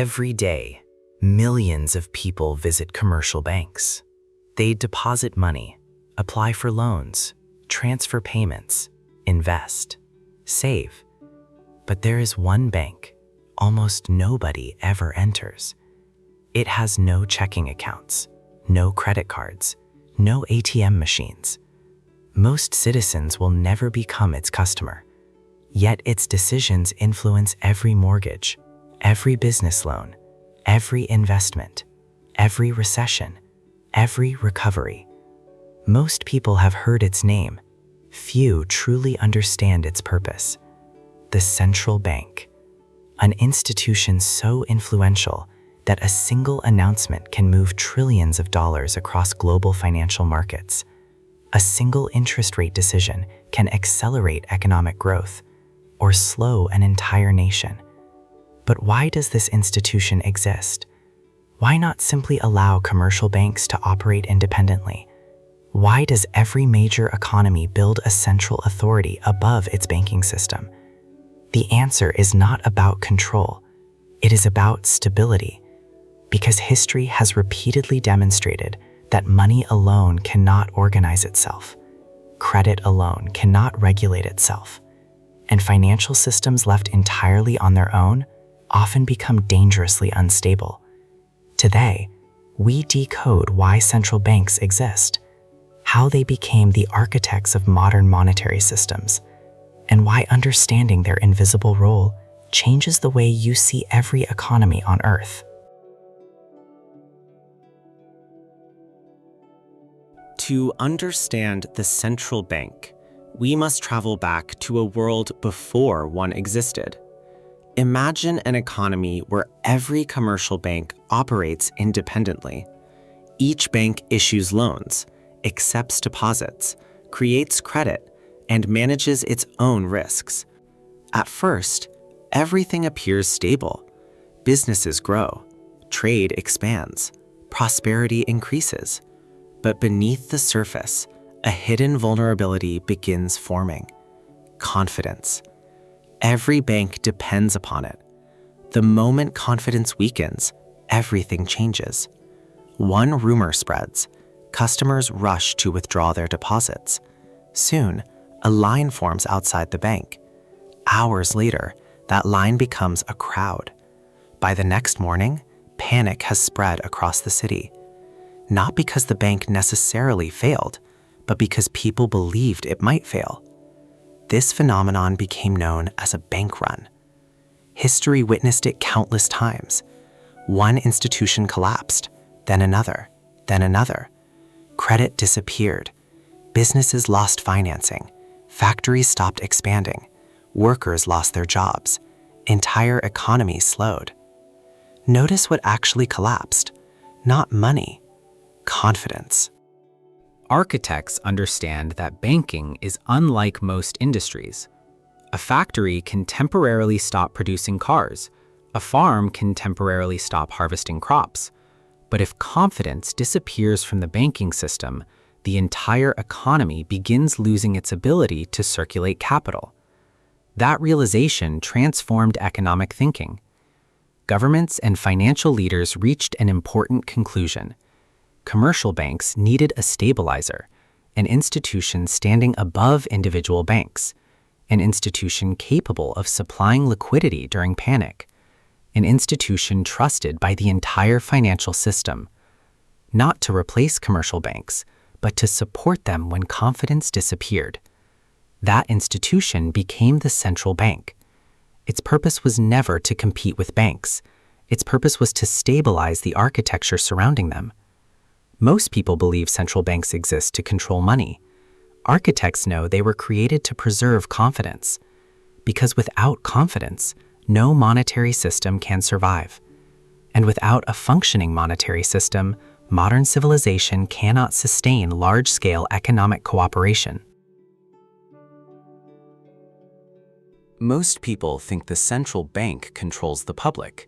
Every day, millions of people visit commercial banks. They deposit money, apply for loans, transfer payments, invest, save. But there is one bank almost nobody ever enters. It has no checking accounts, no credit cards, no ATM machines. Most citizens will never become its customer, yet its decisions influence every mortgage, every business loan, every investment, every recession, every recovery. Most people have heard its name. Few truly understand its purpose. The central bank, an institution so influential that a single announcement can move trillions of dollars across global financial markets. A single interest rate decision can accelerate economic growth or slow an entire nation. But why does this institution exist? Why not simply allow commercial banks to operate independently? Why does every major economy build a central authority above its banking system? The answer is not about control. It is about stability. Because history has repeatedly demonstrated that money alone cannot organize itself. Credit alone cannot regulate itself. And financial systems left entirely on their own often become dangerously unstable. Today, we decode why central banks exist, how they became the architects of modern monetary systems, and why understanding their invisible role changes the way you see every economy on Earth. To understand the central bank, we must travel back to a world before one existed. Imagine an economy where every commercial bank operates independently. Each bank issues loans, accepts deposits, creates credit, and manages its own risks. At first, everything appears stable. Businesses grow, trade expands, prosperity increases. But beneath the surface, a hidden vulnerability begins forming: confidence. Every bank depends upon it. The moment confidence weakens, everything changes. One rumor spreads. Customers rush to withdraw their deposits. Soon, a line forms outside the bank. Hours later, that line becomes a crowd. By the next morning, panic has spread across the city. Not because the bank necessarily failed, but because people believed it might fail. This phenomenon became known as a bank run. History witnessed it countless times. One institution collapsed, then another, then another. Credit disappeared. Businesses lost financing. Factories stopped expanding. Workers lost their jobs. Entire economies slowed. Notice what actually collapsed. Not money. Confidence. Architects understand that banking is unlike most industries. A factory can temporarily stop producing cars. A farm can temporarily stop harvesting crops. But if confidence disappears from the banking system, the entire economy begins losing its ability to circulate capital. That realization transformed economic thinking. Governments and financial leaders reached an important conclusion. Commercial banks needed a stabilizer, an institution standing above individual banks, an institution capable of supplying liquidity during panic, an institution trusted by the entire financial system, not to replace commercial banks, but to support them when confidence disappeared. That institution became the central bank. Its purpose was never to compete with banks. Its purpose was to stabilize the architecture surrounding them. Most people believe central banks exist to control money. Architects know they were created to preserve confidence. Because without confidence, no monetary system can survive. And without a functioning monetary system, modern civilization cannot sustain large-scale economic cooperation. Most people think the central bank controls the public.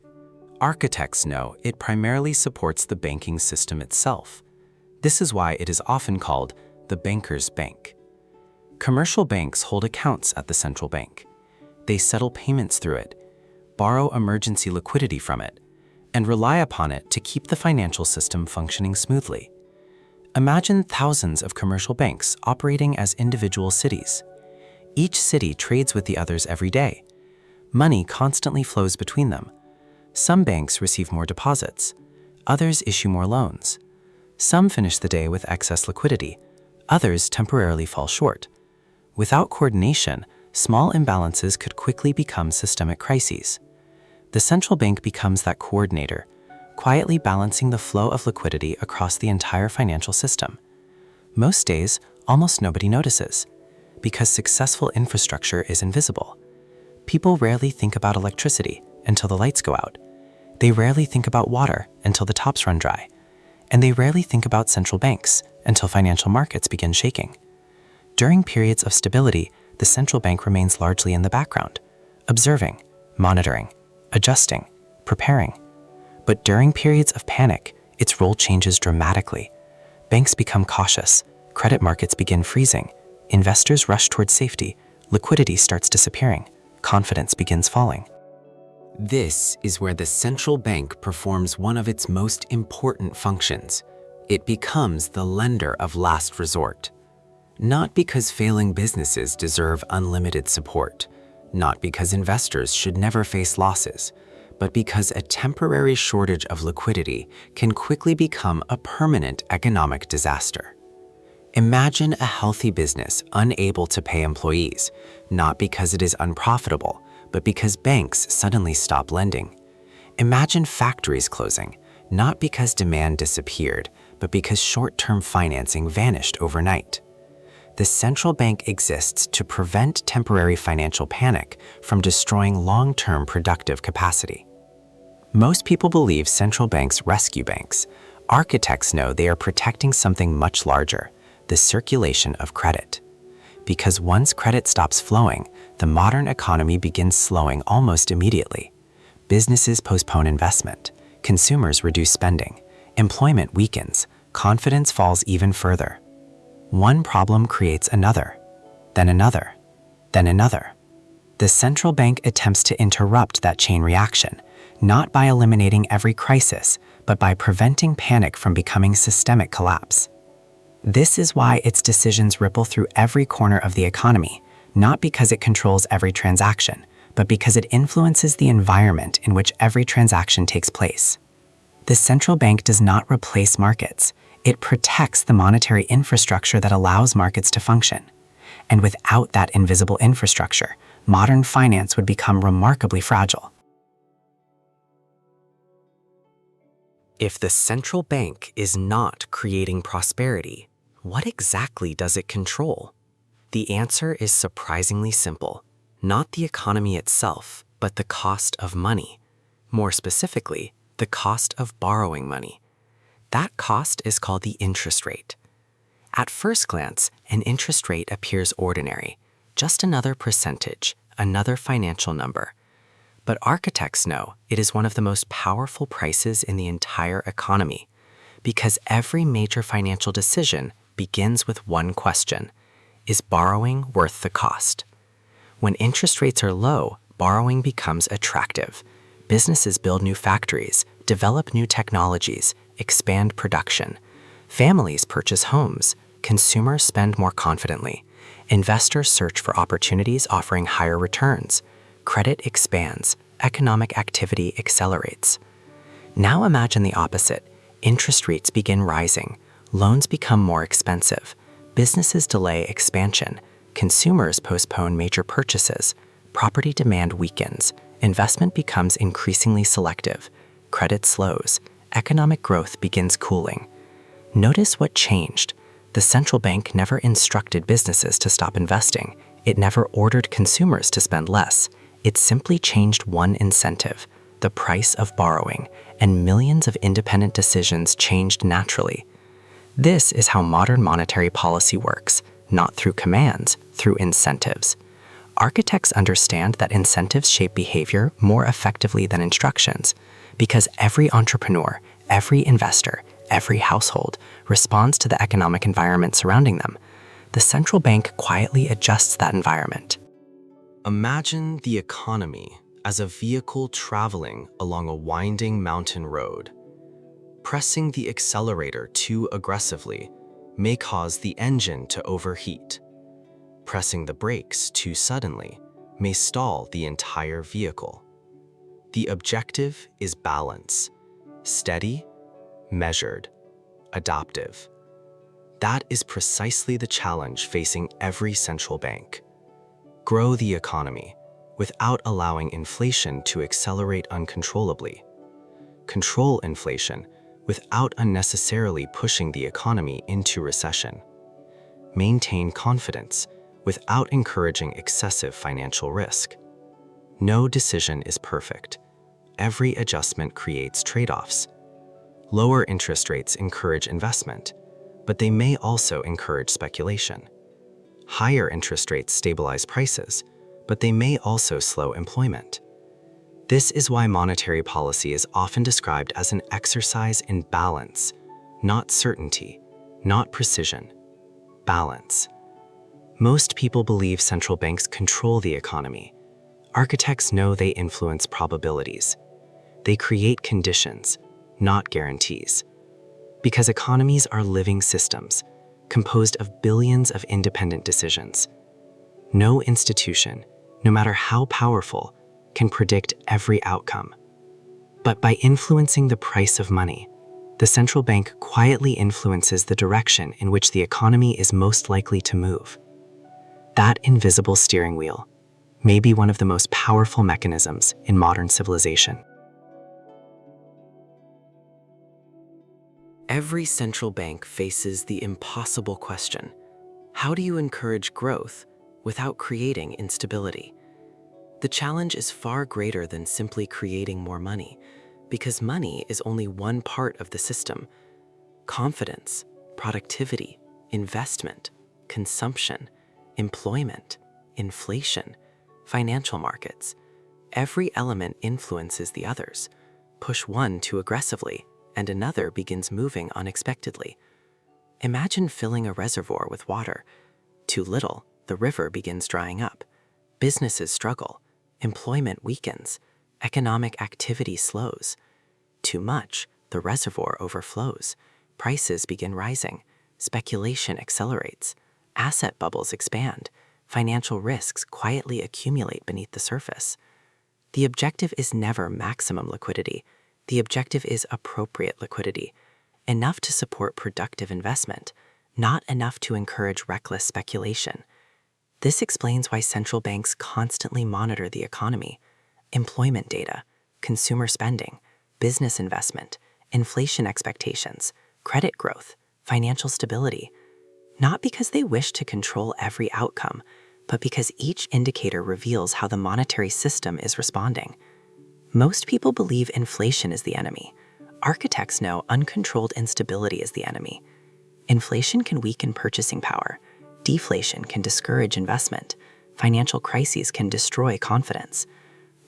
Architects know it primarily supports the banking system itself. This is why it is often called the banker's bank. Commercial banks hold accounts at the central bank. They settle payments through it, borrow emergency liquidity from it, and rely upon it to keep the financial system functioning smoothly. Imagine thousands of commercial banks operating as individual cities. Each city trades with the others every day. Money constantly flows between them. Some banks receive more deposits. Others issue more loans. Some finish the day with excess liquidity. Others temporarily fall short. Without coordination, small imbalances could quickly become systemic crises. The central bank becomes that coordinator, quietly balancing the flow of liquidity across the entire financial system. Most days, almost nobody notices, because successful infrastructure is invisible. People rarely think about electricity until the lights go out. They rarely think about water until the taps run dry. And they rarely think about central banks until financial markets begin shaking. During periods of stability, the central bank remains largely in the background, observing, monitoring, adjusting, preparing. But during periods of panic, its role changes dramatically. Banks become cautious, credit markets begin freezing, investors rush towards safety, liquidity starts disappearing, confidence begins falling. This is where the central bank performs one of its most important functions. It becomes the lender of last resort. Not because failing businesses deserve unlimited support, not because investors should never face losses, but because a temporary shortage of liquidity can quickly become a permanent economic disaster. Imagine a healthy business unable to pay employees, not because it is unprofitable, but because banks suddenly stop lending. Imagine factories closing, not because demand disappeared, but because short-term financing vanished overnight. The central bank exists to prevent temporary financial panic from destroying long-term productive capacity. Most people believe central banks rescue banks. Architects know they are protecting something much larger, the circulation of credit. Because once credit stops flowing, the modern economy begins slowing almost immediately. Businesses postpone investment, consumers reduce spending, employment weakens, confidence falls even further. One problem creates another, then another, then another. The central bank attempts to interrupt that chain reaction, not by eliminating every crisis, but by preventing panic from becoming systemic collapse. This is why its decisions ripple through every corner of the economy, not because it controls every transaction, but because it influences the environment in which every transaction takes place. The central bank does not replace markets. It protects the monetary infrastructure that allows markets to function. And without that invisible infrastructure, modern finance would become remarkably fragile. If the central bank is not creating prosperity, what exactly does it control? The answer is surprisingly simple. Not the economy itself, but the cost of money. More specifically, the cost of borrowing money. That cost is called the interest rate. At first glance, an interest rate appears ordinary, just another percentage, another financial number. But architects know it is one of the most powerful prices in the entire economy, because every major financial decision begins with one question: is borrowing worth the cost? When interest rates are low, borrowing becomes attractive. Businesses build new factories, develop new technologies, expand production. Families purchase homes. Consumers spend more confidently. Investors search for opportunities offering higher returns. Credit expands. Economic activity accelerates. Now imagine the opposite. Interest rates begin rising. Loans become more expensive. Businesses delay expansion. Consumers postpone major purchases. Property demand weakens. Investment becomes increasingly selective. Credit slows. Economic growth begins cooling. Notice what changed. The central bank never instructed businesses to stop investing. It never ordered consumers to spend less. It simply changed one incentive, the price of borrowing, and millions of independent decisions changed naturally. This is how modern monetary policy works, not through commands, through incentives. Architects understand that incentives shape behavior more effectively than instructions, because every entrepreneur, every investor, every household responds to the economic environment surrounding them. The central bank quietly adjusts that environment. Imagine the economy as a vehicle traveling along a winding mountain road. Pressing the accelerator too aggressively may cause the engine to overheat. Pressing the brakes too suddenly may stall the entire vehicle. The objective is balance, steady, measured, adaptive. That is precisely the challenge facing every central bank. Grow the economy without allowing inflation to accelerate uncontrollably. Control inflation without unnecessarily pushing the economy into recession. Maintain confidence without encouraging excessive financial risk. No decision is perfect. Every adjustment creates trade-offs. Lower interest rates encourage investment, but they may also encourage speculation. Higher interest rates stabilize prices, but they may also slow employment. This is why monetary policy is often described as an exercise in balance, not certainty, not precision. Balance. Most people believe central banks control the economy. Architects know they influence probabilities. They create conditions, not guarantees. Because economies are living systems, composed of billions of independent decisions. No institution, no matter how powerful, can predict every outcome. But by influencing the price of money, the central bank quietly influences the direction in which the economy is most likely to move. That invisible steering wheel may be one of the most powerful mechanisms in modern civilization. Every central bank faces the impossible question: how do you encourage growth without creating instability? The challenge is far greater than simply creating more money, because money is only one part of the system. Confidence, productivity, investment, consumption, employment, inflation, financial markets. Every element influences the others. Push one too aggressively, and another begins moving unexpectedly. Imagine filling a reservoir with water. Too little, the river begins drying up. Businesses struggle. Employment weakens. Economic activity slows. Too much, the reservoir overflows. Prices begin rising. Speculation accelerates. Asset bubbles expand. Financial risks quietly accumulate beneath the surface. The objective is never maximum liquidity. The objective is appropriate liquidity, enough to support productive investment, not enough to encourage reckless speculation. This explains why central banks constantly monitor the economy, employment data, consumer spending, business investment, inflation expectations, credit growth, financial stability, not because they wish to control every outcome, but because each indicator reveals how the monetary system is responding. Most people believe inflation is the enemy. Architects know uncontrolled instability is the enemy. Inflation can weaken purchasing power. Deflation can discourage investment. Financial crises can destroy confidence.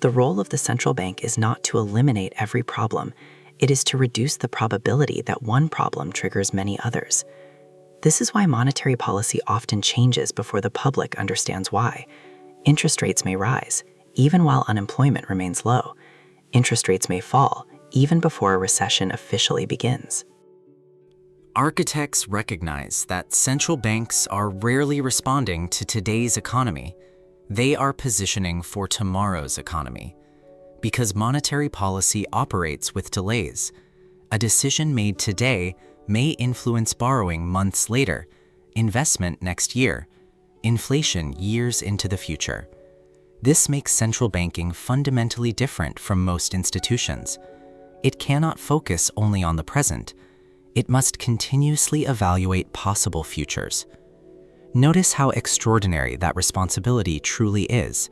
The role of the central bank is not to eliminate every problem. It is to reduce the probability that one problem triggers many others. This is why monetary policy often changes before the public understands why. Interest rates may rise, even while unemployment remains low. Interest rates may fall, even before a recession officially begins. Architects recognize that central banks are rarely responding to today's economy. They are positioning for tomorrow's economy. Because monetary policy operates with delays, a decision made today may influence borrowing months later, investment next year, inflation years into the future. This makes central banking fundamentally different from most institutions. It cannot focus only on the present. It must continuously evaluate possible futures. Notice how extraordinary that responsibility truly is.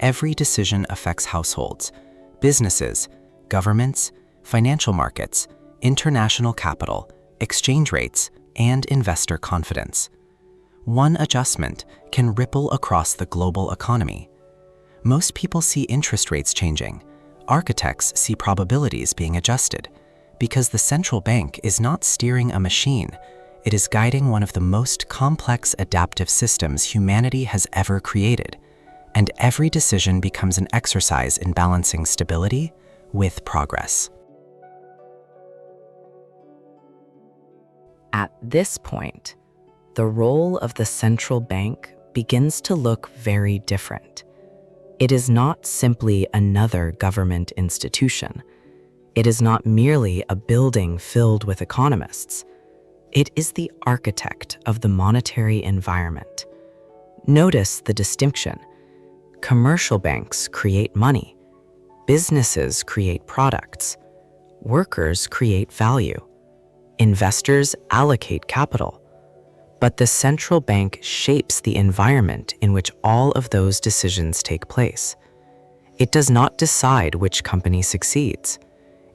Every decision affects households, businesses, governments, financial markets, international capital, exchange rates, and investor confidence. One adjustment can ripple across the global economy. Most people see interest rates changing. Architects see probabilities being adjusted, because the central bank is not steering a machine, it is guiding one of the most complex adaptive systems humanity has ever created. and every decision becomes an exercise in balancing stability with progress. At this point, the role of the central bank begins to look very different. It is not simply another government institution. It is not merely a building filled with economists. It is the architect of the monetary environment. Notice the distinction. Commercial banks create money. Businesses create products. Workers create value. Investors allocate capital. But the central bank shapes the environment in which all of those decisions take place. It does not decide which company succeeds.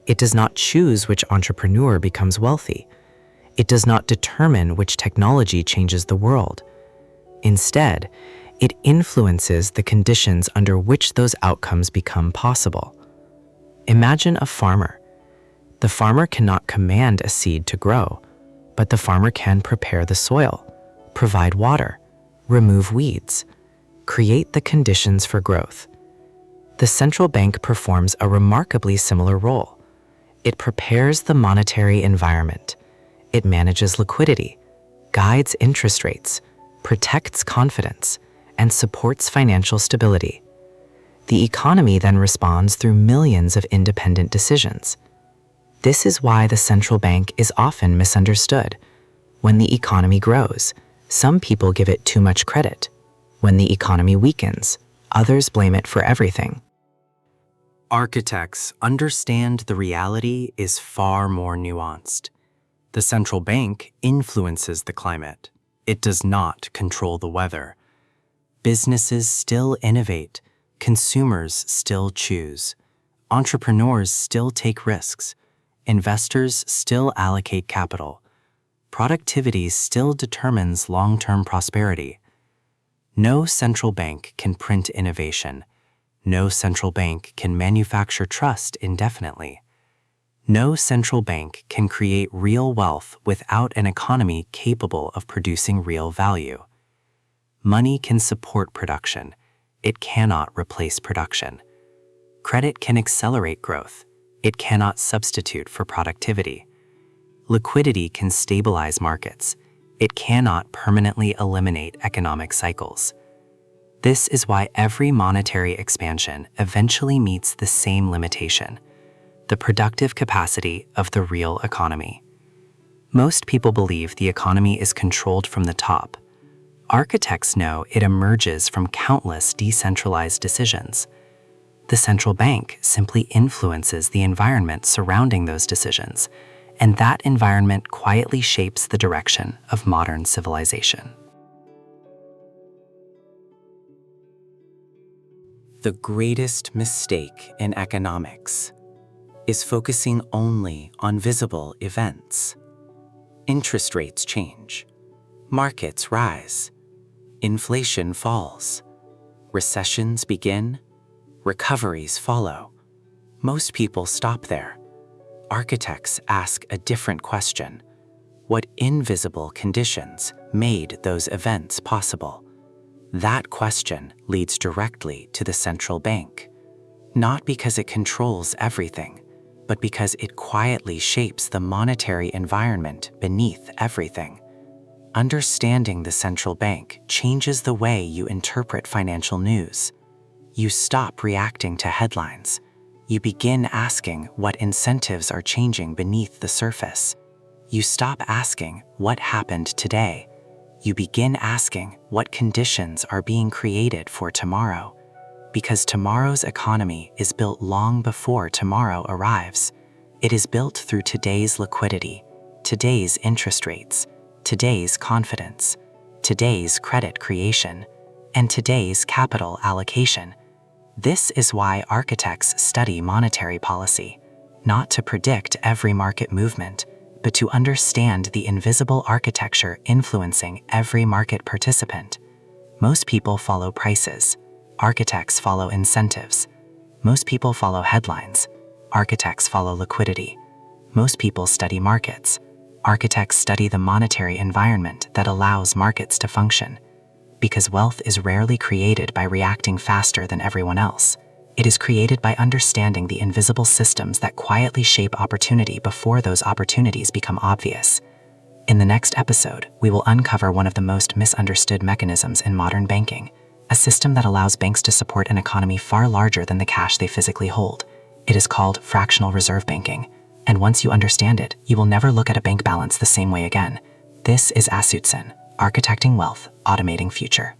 It does not choose which entrepreneur becomes wealthy. It does not determine which technology changes the world. Instead, it influences the conditions under which those outcomes become possible. Imagine a farmer. The farmer cannot command a seed to grow, but the farmer can prepare the soil, provide water, remove weeds, create the conditions for growth. The central bank performs a remarkably similar role. It prepares the monetary environment. It manages liquidity, guides interest rates, protects confidence, and supports financial stability. The economy then responds through millions of independent decisions. This is why the central bank is often misunderstood. When the economy grows, some people give it too much credit. When the economy weakens, others blame it for everything. Architects understand the reality is far more nuanced. The central bank influences the climate. It does not control the weather. Businesses still innovate. Consumers still choose. Entrepreneurs still take risks. Investors still allocate capital. Productivity still determines long-term prosperity. No central bank can print innovation. No central bank can manufacture trust indefinitely. No central bank can create real wealth without an economy capable of producing real value. Money can support production. It cannot replace production. Credit can accelerate growth. It cannot substitute for productivity. Liquidity can stabilize markets. It cannot permanently eliminate economic cycles. This is why every monetary expansion eventually meets the same limitation: the productive capacity of the real economy. Most people believe the economy is controlled from the top. Architects know it emerges from countless decentralized decisions. The central bank simply influences the environment surrounding those decisions, and that environment quietly shapes the direction of modern civilization. The greatest mistake in economics is focusing only on visible events. Interest rates change, markets rise, inflation falls, recessions begin, recoveries follow. Most people stop there. Architects ask a different question: what invisible conditions made those events possible? That question leads directly to the central bank, not because it controls everything, but because it quietly shapes the monetary environment beneath everything. Understanding the central bank changes the way you interpret financial news. You stop reacting to headlines. You begin asking what incentives are changing beneath the surface. You stop asking what happened today. You begin asking what conditions are being created for tomorrow. Because tomorrow's economy is built long before tomorrow arrives. It is built through today's liquidity, today's interest rates, today's confidence, today's credit creation, and today's capital allocation. This is why architects study monetary policy, not to predict every market movement, but to understand the invisible architecture influencing every market participant. Most people follow prices. Architects follow incentives. Most people follow headlines. Architects follow liquidity. Most people study markets. Architects study the monetary environment that allows markets to function. because wealth is rarely created by reacting faster than everyone else. It is created by understanding the invisible systems that quietly shape opportunity before those opportunities become obvious. In the next episode, we will uncover one of the most misunderstood mechanisms in modern banking, a system that allows banks to support an economy far larger than the cash they physically hold. It is called fractional reserve banking, and once you understand it, you will never look at a bank balance the same way again. This is ASUTSEN, Architecting Wealth, Automating Future.